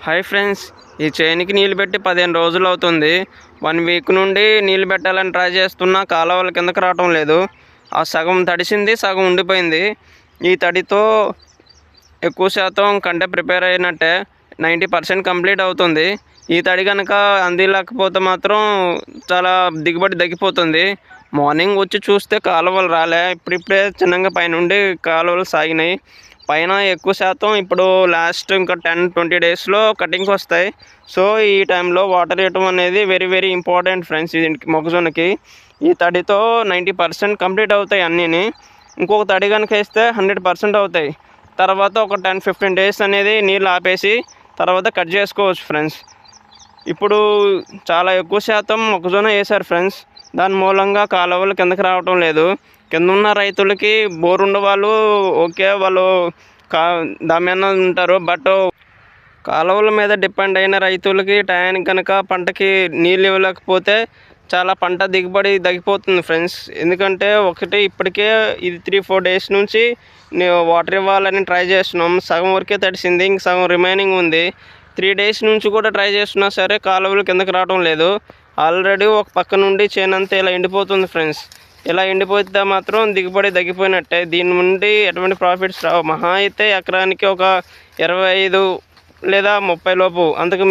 Hi friends, ఈ చేనికి నీళ్ళు పెట్టి 15 రోజులు అవుతుంది. 1 వీక్ నుండి నీళ్ళు పెట్టాలని ట్రై చేస్తున్నా, కాలువల కిందకి రావటం లేదు. ఆ సగం తడిసింది, సగం ఉండిపోయింది. ఈ తడితో ఎక్కువ శాతం కంటే ప్రిపేర్ అయినట్టే 90% కంప్లీట్ అవుతుంది. ఈ తడి కనుక అందిలేకపోతే మాత్రం చాలా దిగుబడి తగ్గిపోతుంది. మార్నింగ్ వచ్చి చూస్తే కాలువలు రాలే, ఇప్పుడిప్పుడే చిన్నగా పైనుండి కాలువలు సాగినాయి. పైన ఎక్కువ శాతం ఇప్పుడు లాస్ట్ ఇంకా 10-20 డేస్లో కటింగ్కి వస్తాయి. సో ఈ టైంలో వాటర్ ఇవ్వటం అనేది వెరీ వెరీ ఇంపార్టెంట్ ఫ్రెండ్స్. దీనికి మొక్కజొన్నకి ఈ తడితో 90% కంప్లీట్ అవుతాయి అన్నీని. ఇంకొక తడి కనుక వేస్తే 100% అవుతాయి. తర్వాత ఒక 10-15 డేస్ అనేది నీళ్ళు ఆపేసి తర్వాత కట్ చేసుకోవచ్చు ఫ్రెండ్స్. ఇప్పుడు చాలా ఎక్కువ శాతం మొక్కజొన్న వేశారు ఫ్రెండ్స్. దాని మూలంగా కాలువలు కిందకి రావటం లేదు. కింద ఉన్న రైతులకి బోర్ ఉండే వాళ్ళు ఓకే, వాళ్ళు దాని మీద ఉంటారు. బట్ కాలువల మీద డిపెండ్ అయిన రైతులకి టయానికి కనుక పంటకి నీళ్ళు ఇవ్వలేకపోతే చాలా పంట దిగుబడి తగ్గిపోతుంది ఫ్రెండ్స్. ఎందుకంటే ఇప్పటికే ఇది 3-4 డేస్ నుంచి వాటర్ ఇవ్వాలని ట్రై చేస్తున్నాం. సగం వరకే తడిసింది, ఇంక సగం రిమైనింగ్ ఉంది. 3 డేస్ నుంచి కూడా ట్రై చేస్తున్నా సరే కాలువలు కిందకి రావడం లేదు. ఆల్రెడీ ఒక పక్క నుండి చేనంతా ఇలా ఎండిపోతుంది ఫ్రెండ్స్. ఇలా ఎండిపోతే మాత్రం దిగుబడి తగ్గిపోయినట్టే. దీని నుండి ఎటువంటి ప్రాఫిట్స్ రావు. మహా అయితే ఎకరానికి ఒక 25 లేదా 30 లోపు, అంతకు